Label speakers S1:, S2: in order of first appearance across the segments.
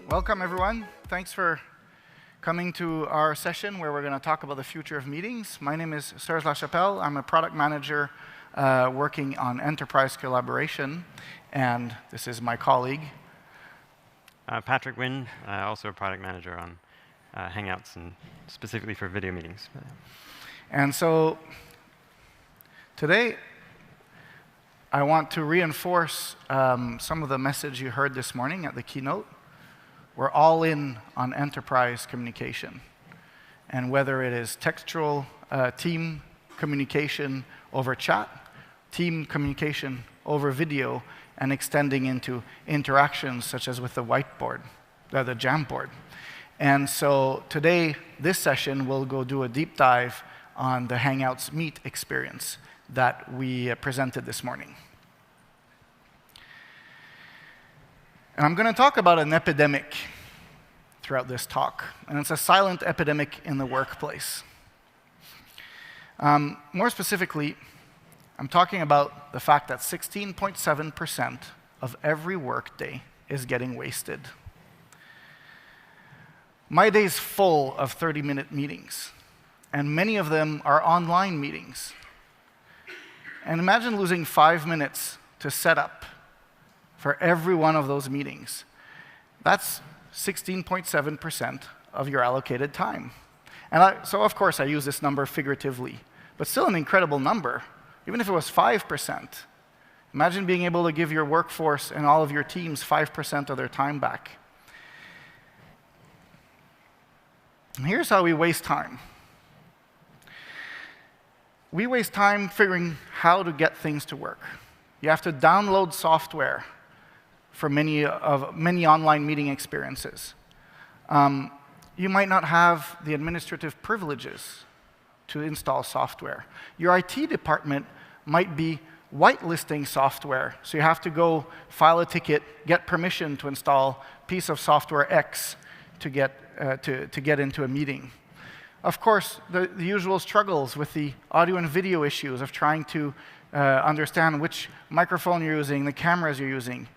S1: Welcome, everyone. Thanks for coming to our session where we're going to talk about the future of meetings. My name is Serge Lachapelle. I'm a product manager working on enterprise collaboration, and this is my colleague.
S2: Patrick Wynn, also a product manager on Hangouts, and specifically for video meetings.
S1: And so today, I want to reinforce some of the message you heard this morning at the keynote. We're all in on enterprise communication. And whether it is textual team communication over chat, team communication over video, and extending into interactions such as with the whiteboard, the Jamboard. And so today, this session, we'll go do a deep dive on the Hangouts Meet experience that we presented this morning. And I'm going to talk about an epidemic throughout this talk, and it's a silent epidemic in the workplace. More specifically, I'm talking about the fact that 16.7% of every workday is getting wasted. My day's full of 30-minute meetings, and many of them are online meetings. And imagine losing 5 minutes to set up for every one of those meetings. That's 16.7% of your allocated time. And so of course I use this number figuratively, but still an incredible number, even if it was 5%. Imagine being able to give your workforce and all of your teams 5% of their time back. And here's how we waste time. We waste time figuring how to get things to work. You have to download software for many online meeting experiences. You might not have the administrative privileges to install software. Your IT department might be whitelisting software, so you have to go file a ticket, get permission to install piece of software X to get into a meeting. Of course, the usual struggles with the audio and video issues of trying to understand which microphone you're using, the cameras you're using.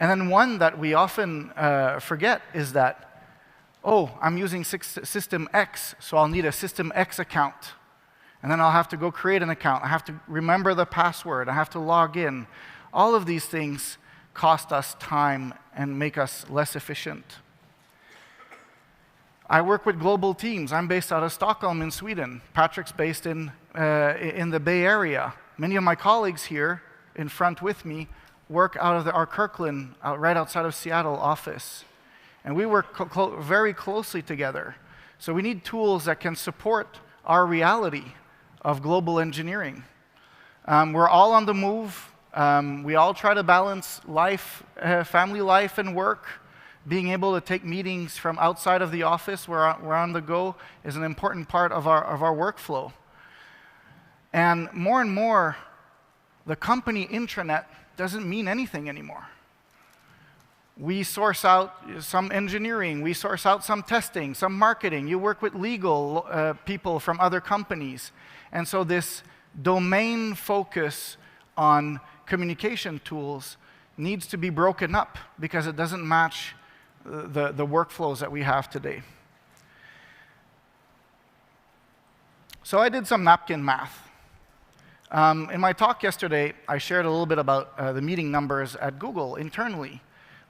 S1: And then one that we often forget is that, oh, I'm using System X, so I'll need a System X account. And then I'll have to go create an account. I have to remember the password. I have to log in. All of these things cost us time and make us less efficient. I work with global teams. I'm based out of Stockholm in Sweden. Patrick's based in the Bay Area. Many of my colleagues here in front with me work out of our Kirkland, right outside of Seattle office. And we work very closely together. So we need tools that can support our reality of global engineering. We're all on the move. We all try to balance life, family life and work. Being able to take meetings from outside of the office, we're on the go, is an important part of our workflow. And more, the company intranet doesn't mean anything anymore. We source out some engineering, we source out some testing, some marketing. You work with legal people from other companies. And so this domain focus on communication tools needs to be broken up because it doesn't match the workflows that we have today. So I did some napkin math. In my talk yesterday, I shared a little bit about the meeting numbers at Google internally.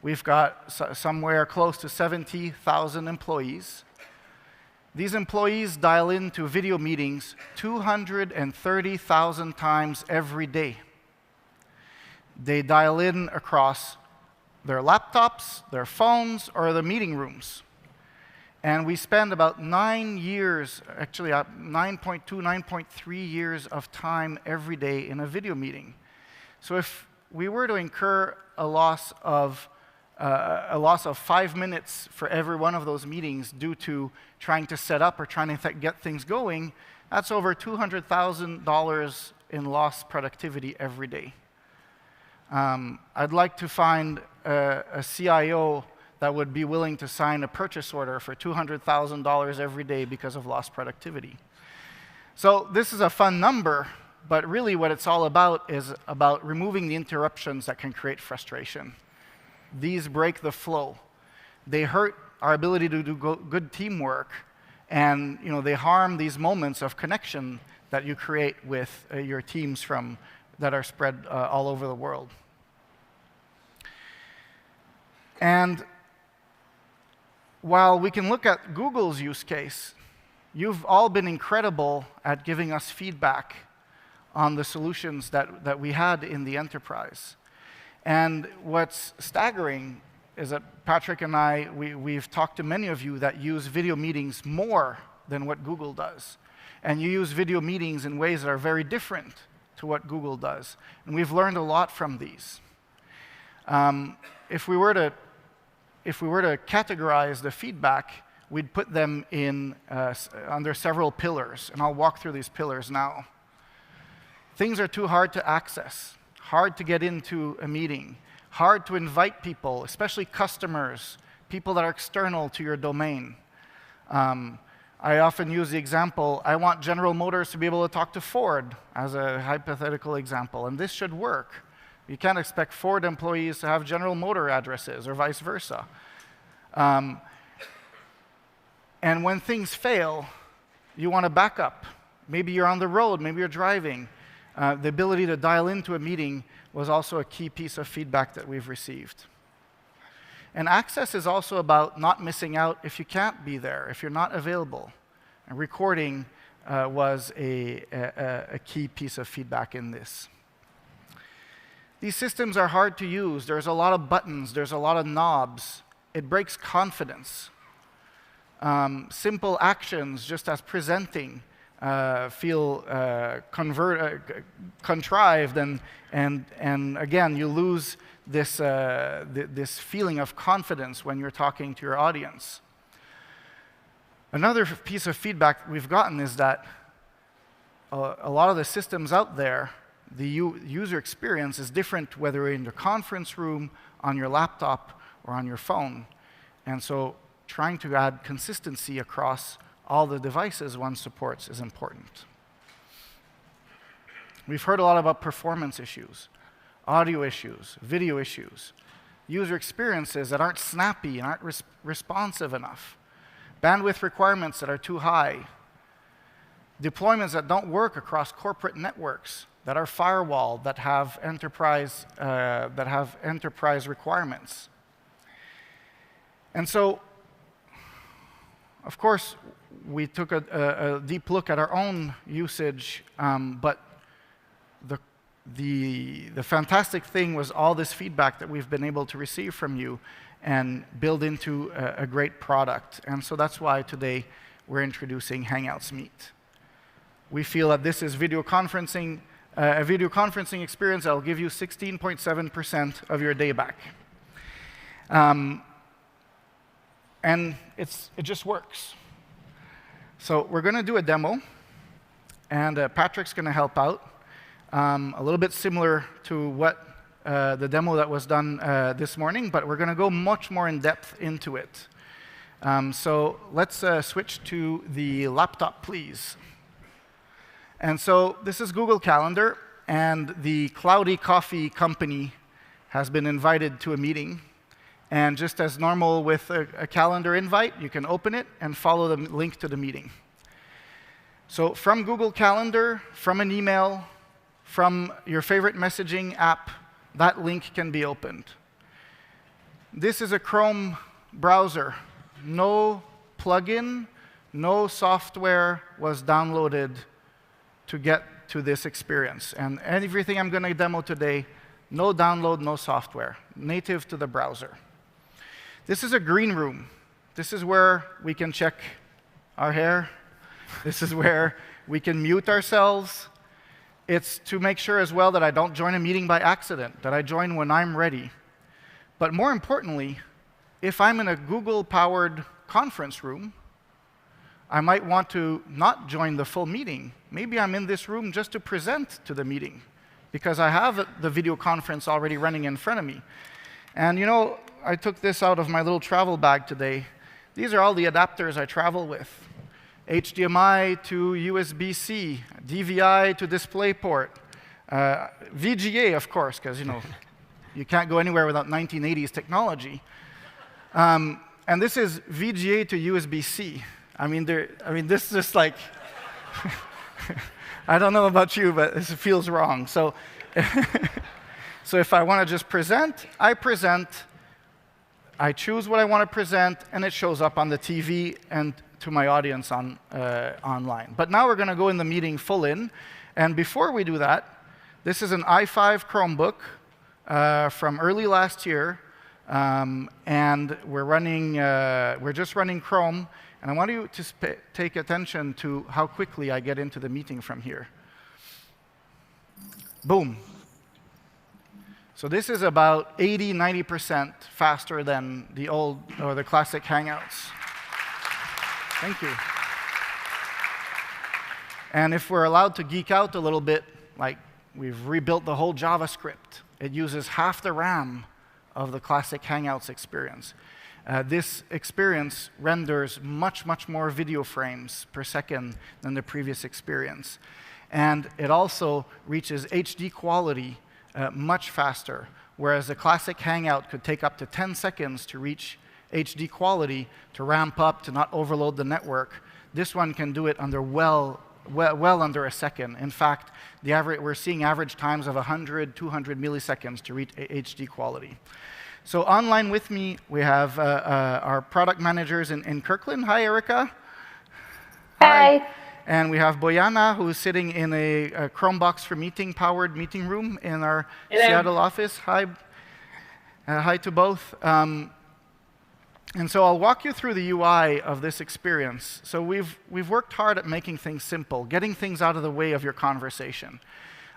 S1: We've got somewhere close to 70,000 employees. These employees dial into video meetings 230,000 times every day. They dial in across their laptops, their phones, or the meeting rooms. And we spend about 9 years, actually 9.2, 9.3 years of time every day in a video meeting. So if we were to incur a loss of 5 minutes for every one of those meetings due to trying to set up or trying to get things going, that's over $200,000 in lost productivity every day. I'd like to find a CIO that would be willing to sign a purchase order for $200,000 every day because of lost productivity. So this is a fun number, but really what it's all about is about removing the interruptions that can create frustration. These break the flow. They hurt our ability to do good teamwork, and they harm these moments of connection that you create with your teams that are spread all over the world. And while we can look at Google's use case, you've all been incredible at giving us feedback on the solutions that we had in the enterprise. And what's staggering is that Patrick and I, we've talked to many of you that use video meetings more than what Google does. And you use video meetings in ways that are very different to what Google does. And we've learned a lot from these. If we were to categorize the feedback, we'd put them under several pillars. And I'll walk through these pillars now. Things are too hard to access, hard to get into a meeting, hard to invite people, especially customers, people that are external to your domain. I often use the example, I want General Motors to be able to talk to Ford as a hypothetical example, and this should work. You can't expect Ford employees to have General Motor addresses or vice versa. And when things fail, you want to back up. Maybe you're on the road, maybe you're driving. The ability to dial into a meeting was also a key piece of feedback that we've received. And access is also about not missing out if you can't be there, if you're not available. And recording was a key piece of feedback in this. These systems are hard to use. There's a lot of buttons. There's a lot of knobs. It breaks confidence. Simple actions, just as presenting, feel contrived, and again, you lose this feeling of confidence when you're talking to your audience. Another piece of feedback we've gotten is that a lot of the systems out there, the user experience is different whether you're in the conference room, on your laptop, or on your phone. And so trying to add consistency across all the devices one supports is important. We've heard a lot about performance issues, audio issues, video issues, user experiences that aren't snappy and aren't responsive enough, bandwidth requirements that are too high, deployments that don't work across corporate networks, that are firewalled, that have enterprise requirements. And so, of course, we took a deep look at our own usage, but the fantastic thing was all this feedback that we've been able to receive from you and build into a great product. And so that's why today we're introducing Hangouts Meet. We feel that this is a video conferencing experience that will give you 16.7% of your day back. And it just works. So we're going to do a demo, and Patrick's going to help out. A little bit similar to what the demo that was done this morning, but we're going to go much more in depth into it. So let's switch to the laptop, please. And so this is Google Calendar, and the Cloudy Coffee Company has been invited to a meeting. And just as normal with a calendar invite, you can open it and follow the link to the meeting. So from Google Calendar, from an email, from your favorite messaging app, that link can be opened. This is a Chrome browser. No plugin, no software was downloaded to get to this experience. And everything I'm going to demo today, no download, no software, native to the browser. This is a green room. This is where we can check our hair. This is where we can mute ourselves. It's to make sure as well that I don't join a meeting by accident, that I join when I'm ready. But more importantly, if I'm in a Google-powered conference room, I might want to not join the full meeting. Maybe I'm in this room just to present to the meeting, because I have the video conference already running in front of me. And you know, I took this out of my little travel bag today. These are all the adapters I travel with. HDMI to USB-C, DVI to DisplayPort, VGA, of course, because you can't go anywhere without 1980s technology. And this is VGA to USB-C. I mean, this is just like, I don't know about you, but this feels wrong. So, so if I want to just present, I choose what I want to present, and it shows up on the TV and to my audience online. But now we're going to go in the meeting full in. And before we do that, this is an i5 Chromebook from early last year. And we're just running Chrome. And I want you to take attention to how quickly I get into the meeting from here. Boom. So this is about 80, 90% faster than the old or the classic Hangouts. Thank you. And if we're allowed to geek out a little bit, like we've rebuilt the whole JavaScript. It uses half the RAM of the classic Hangouts experience. This experience renders much, much more video frames per second than the previous experience. And it also reaches HD quality much faster, whereas the classic Hangout could take up to 10 seconds to reach HD quality, to ramp up, to not overload the network. This one can do it under well under a second. In fact, we're seeing average times of 100, 200 milliseconds to reach HD quality. So online with me, we have our product managers in Kirkland. Hi, Erica.
S3: Hi.
S1: And we have Boyana, who's sitting in a Chromebox for Meeting powered meeting room in our Seattle office. Hi. Hi to both. And so I'll walk you through the UI of this experience. So we've worked hard at making things simple, getting things out of the way of your conversation.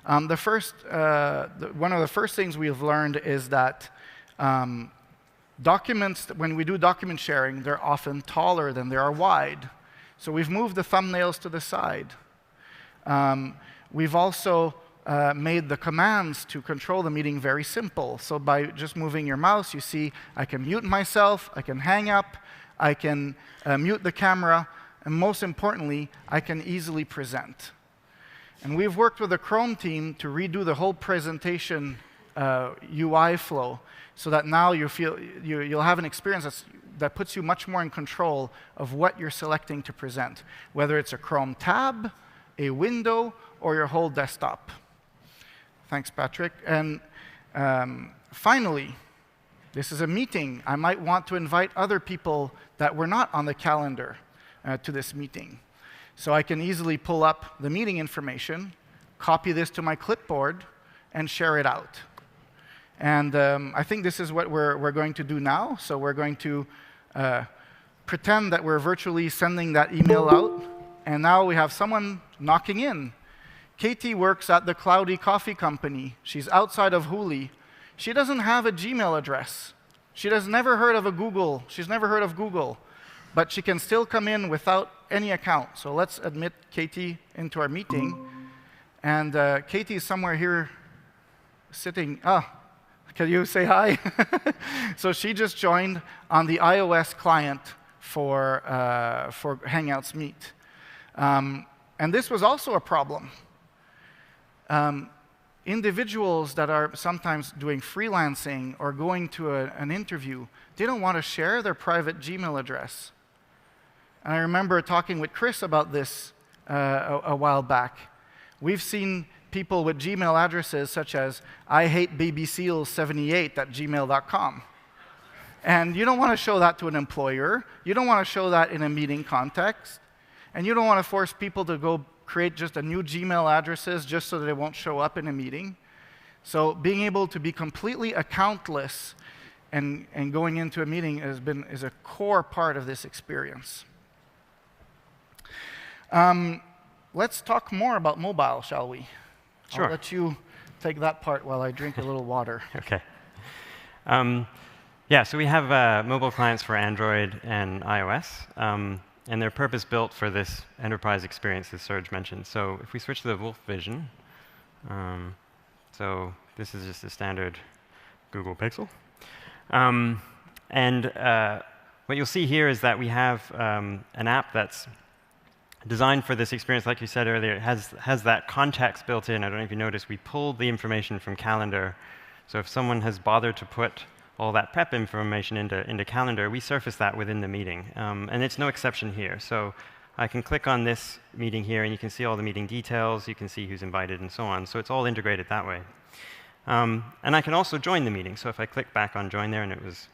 S1: One of the first things we've learned is that documents, when we do document sharing, they're often taller than they are wide. So we've moved the thumbnails to the side. We've also made the commands to control the meeting very simple. So by just moving your mouse, you see I can mute myself, I can hang up, I can mute the camera, and most importantly, I can easily present. And we've worked with the Chrome team to redo the whole presentation UI flow, so that now you'll have an experience that puts you much more in control of what you're selecting to present, whether it's a Chrome tab, a window, or your whole desktop. Thanks, Patrick. And finally, this is a meeting. I might want to invite other people that were not on the calendar to this meeting. So I can easily pull up the meeting information, copy this to my clipboard, and share it out. And I think this is what we're going to do now. So we're going to pretend that we're virtually sending that email out. And now we have someone knocking in. Katie works at the Cloudy Coffee Company. She's outside of Hooli. She doesn't have a Gmail address. She has never heard of a Google. She's never heard of Google. But she can still come in without any account. So let's admit Katie into our meeting. And Katie is somewhere here sitting. Can you say hi? So she just joined on the iOS client for Hangouts Meet. And this was also a problem. Individuals that are sometimes doing freelancing or going to an interview, they don't want to share their private Gmail address. And I remember talking with Chris about this a while back. We've seen people with Gmail addresses such as ihatebabyseals78@gmail.com. And you don't want to show that to an employer. You don't want to show that in a meeting context. And you don't want to force people to go create just a new Gmail addresses just so that they won't show up in a meeting. So being able to be completely accountless and going into a meeting is a core part of this experience. Let's talk more about mobile, shall we?
S2: Sure.
S1: I'll let you take that part while I drink a little water.
S2: OK. Yeah, so we have mobile clients for Android and iOS. And they're purpose-built for this enterprise experience, as Serge mentioned. So if we switch to the Wolf Vision, so this is just a standard Google Pixel. And what you'll see here is that we have an app that's designed for this experience. Like you said earlier, it has that context built in. I don't know if you noticed, we pulled the information from Calendar. So if someone has bothered to put all that prep information into Calendar, we surface that within the meeting. And it's no exception here. So I can click on this meeting here, and you can see all the meeting details. You can see who's invited and so on. So it's all integrated that way. And I can also join the meeting. So if I click back on join there, and it was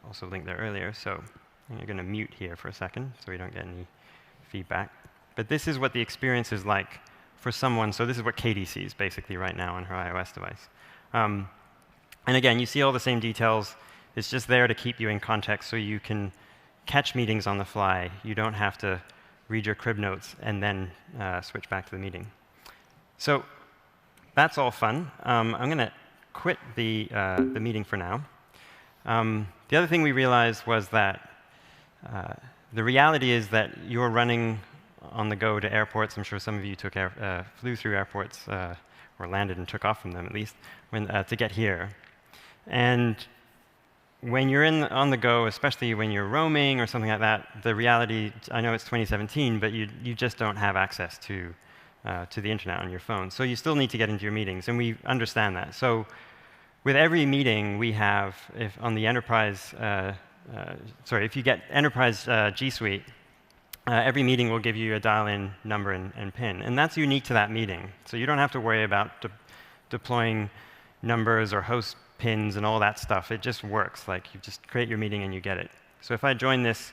S2: also linked there earlier. So I'm going to mute here for a second so we don't get any feedback. But this is what the experience is like for someone. So this is what Katie sees basically right now on her iOS device. And again, you see all the same details. It's just there to keep you in context so you can catch meetings on the fly. You don't have to read your crib notes and then switch back to the meeting. So that's all fun. I'm going to quit the meeting for now. The other thing we realized was that the reality is that you're running on the go to airports. I'm sure some of you flew through airports, or landed and took off from them at least, to get here. And when you're on the go, especially when you're roaming or something like that, the reality, I know it's 2017, but you just don't have access to the internet on your phone. So you still need to get into your meetings, and we understand that. So with every meeting we have, on the enterprise, if you get enterprise G Suite, every meeting will give you a dial-in number and PIN, and that's unique to that meeting. So you don't have to worry about deploying numbers or host pins and all that stuff. It just works. Like, you just create your meeting and you get it. So if I join this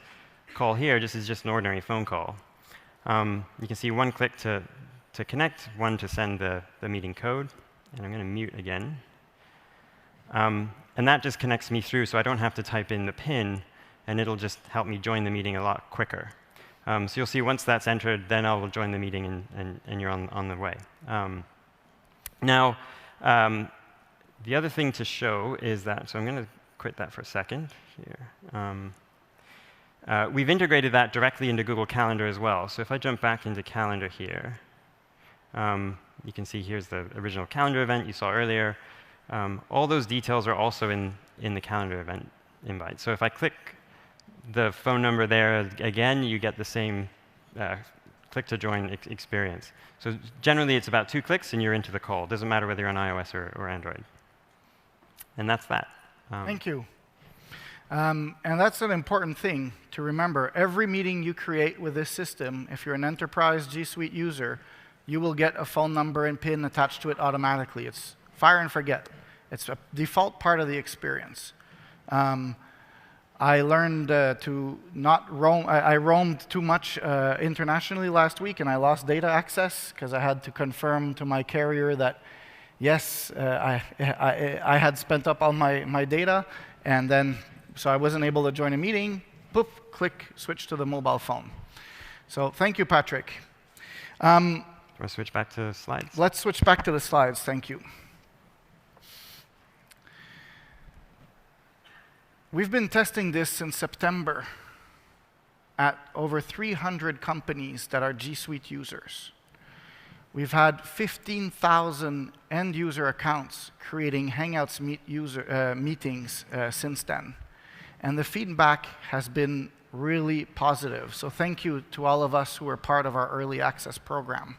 S2: call here, this is just an ordinary phone call. You can see one click to connect, one to send the meeting code, and I'm going to mute again. And that just connects me through, so I don't have to type in the PIN, and it'll just help me join the meeting a lot quicker. So you'll see once that's entered, then I'll join the meeting, and you're on the way. Now, the other thing to show is that, so I'm going to quit that for a second here. We've integrated that directly into Google Calendar as well. So if I jump back into Calendar here, you can see here's the original Calendar event you saw earlier. All those details are also in the Calendar event invite. So if I click the phone number there again, you get the same click to join experience. So generally, it's about 2 clicks, and you're into the call. It doesn't matter whether you're on iOS or Android. And that's that.
S1: Thank you. And that's an important thing to remember. Every meeting you create with this system, if you're an enterprise G Suite user, you will get a phone number and PIN attached to it automatically. It's fire and forget. It's a default part of the experience. I learned to not roam. I roamed too much internationally last week, and I lost data access because I had to confirm to my carrier that, yes, I had spent up all my data, and then so I wasn't able to join a meeting. Poof, click, switch to the mobile phone. So thank you, Patrick.
S2: Want to switch back to slides?
S1: Let's switch back to the slides. Thank you. We've been testing this since September at over 300 companies that are G Suite users. We've had 15,000 end-user accounts creating Hangouts meetings since then. And the feedback has been really positive. So thank you to all of us who are part of our early access program.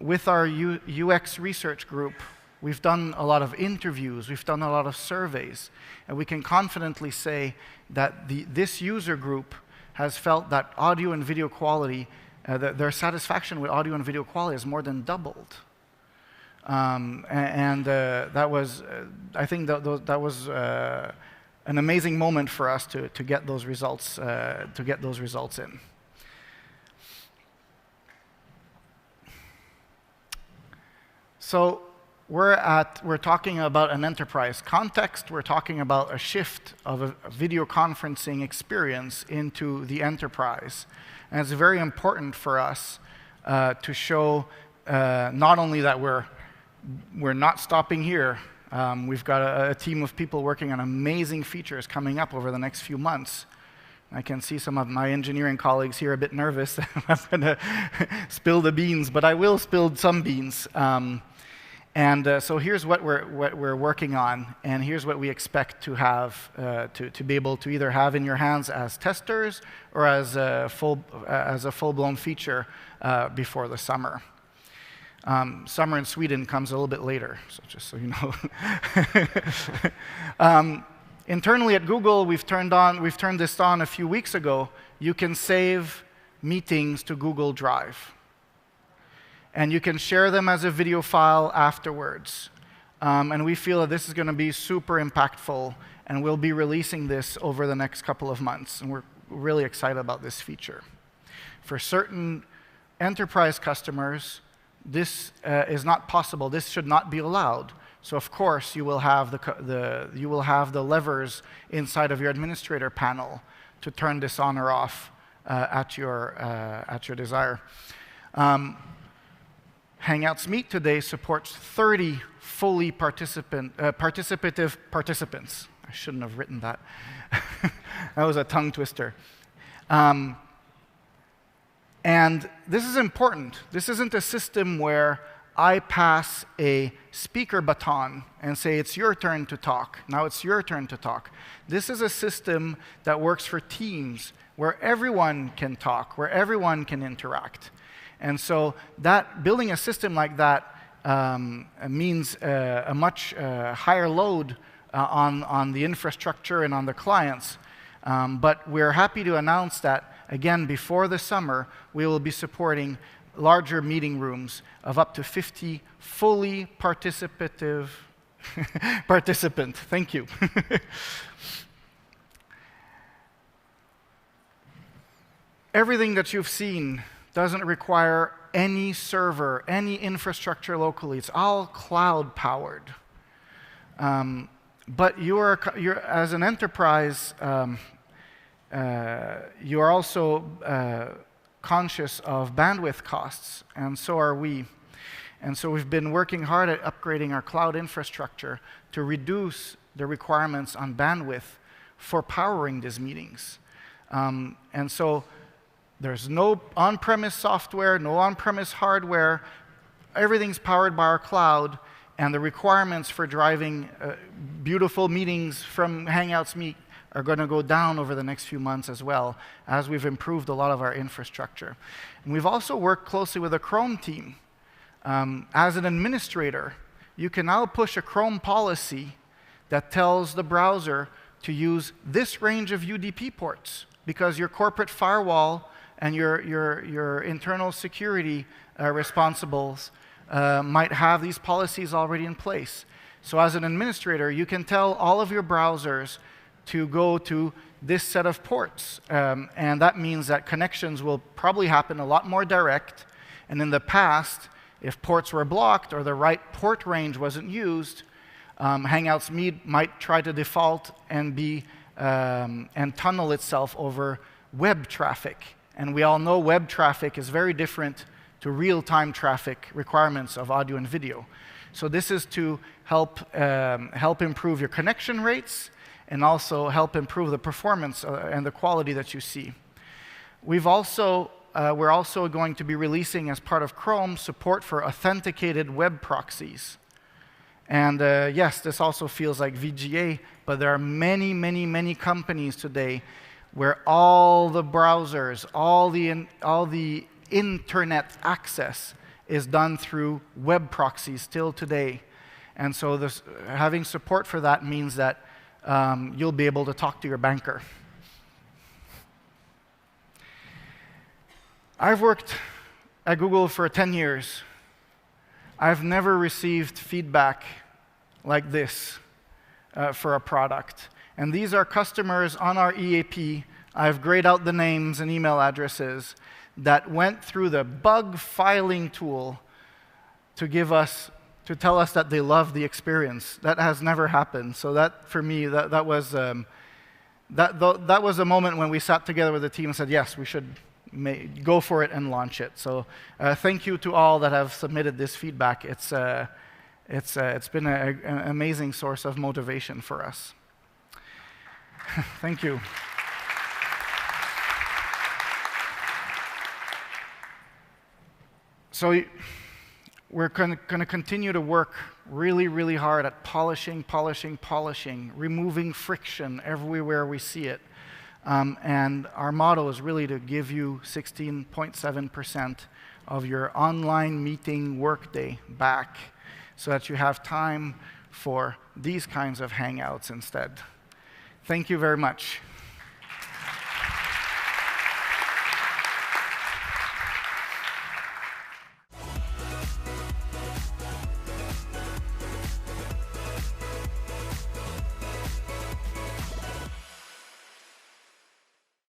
S1: With our UX research group, we've done a lot of interviews, we've done a lot of surveys, and we can confidently say that this user group has felt that audio and video quality, their satisfaction with audio and video quality has more than doubled. That was, I think that was an amazing moment for us to get those results, in. So we're talking about an enterprise context. We're talking about a shift of a video conferencing experience into the enterprise. And it's very important for us to show not only that we're not stopping here. We've got a team of people working on amazing features coming up over the next few months. I can see some of my engineering colleagues here a bit nervous. I'm going to spill the beans, but I will spill some beans. So here's what we're working on, and here's what we expect to have to be able to either have in your hands as testers or as a full-blown feature before the summer. Summer in Sweden comes a little bit later, so just so you know. Internally at Google, we've turned this on a few weeks ago. You can save meetings to Google Drive. And you can share them as a video file afterwards. And we feel that this is going to be super impactful, and we'll be releasing this over the next couple of months. And we're really excited about this feature. For certain enterprise customers, this is not possible. This should not be allowed. So of course, you will have the levers inside of your administrator panel to turn this on or off at your desire. Hangouts Meet today supports 30 fully participative participants. I shouldn't have written that. That was a tongue twister. And this is important. This isn't a system where I pass a speaker baton and say, it's your turn to talk. Now it's your turn to talk. This is a system that works for teams where everyone can talk, where everyone can interact. And so building a system like that means a much higher load on the infrastructure and on the clients. But we're happy to announce that, again, before the summer, we will be supporting larger meeting rooms of up to 50 fully participative participants. Thank you. Everything that you've seen doesn't require any server, any infrastructure locally. It's all cloud-powered. But you're as an enterprise, you are also conscious of bandwidth costs, and so are we. And so we've been working hard at upgrading our cloud infrastructure to reduce the requirements on bandwidth for powering these meetings. And so there's no on-premise software, no on-premise hardware. Everything's powered by our cloud, and the requirements for driving beautiful meetings from Hangouts Meet are going to go down over the next few months as well, as we've improved a lot of our infrastructure. And we've also worked closely with the Chrome team. As an administrator, you can now push a Chrome policy that tells the browser to use this range of UDP ports, because your corporate firewall and your internal security responsibles might have these policies already in place. So as an administrator, you can tell all of your browsers to go to this set of ports. And that means that connections will probably happen a lot more direct. And in the past, if ports were blocked or the right port range wasn't used, Hangouts Meet might try to default and tunnel itself over web traffic. And we all know web traffic is very different to real-time traffic requirements of audio and video. So this is to help improve your connection rates and also help improve the performance and the quality that you see. We're also going to be releasing, as part of Chrome, support for authenticated web proxies. And yes, this also feels like VGA, but there are many, many, many companies today where all the browsers, all the internet access is done through web proxies still today. And so having support for that means that you'll be able to talk to your banker. I've worked at Google for 10 years. I've never received feedback like this for a product. And these are customers on our EAP. I've grayed out the names and email addresses that went through the bug filing tool to tell us that they love the experience. That has never happened. So that, for me, that was a moment when we sat together with the team and said, yes, we should go for it and launch it. So thank you to all that have submitted this feedback. It's been an amazing source of motivation for us. Thank you. So we're going to continue to work really, really hard at polishing, removing friction everywhere we see it. And our motto is really to give you 16.7% of your online meeting workday back so that you have time for these kinds of hangouts instead. Thank you very much.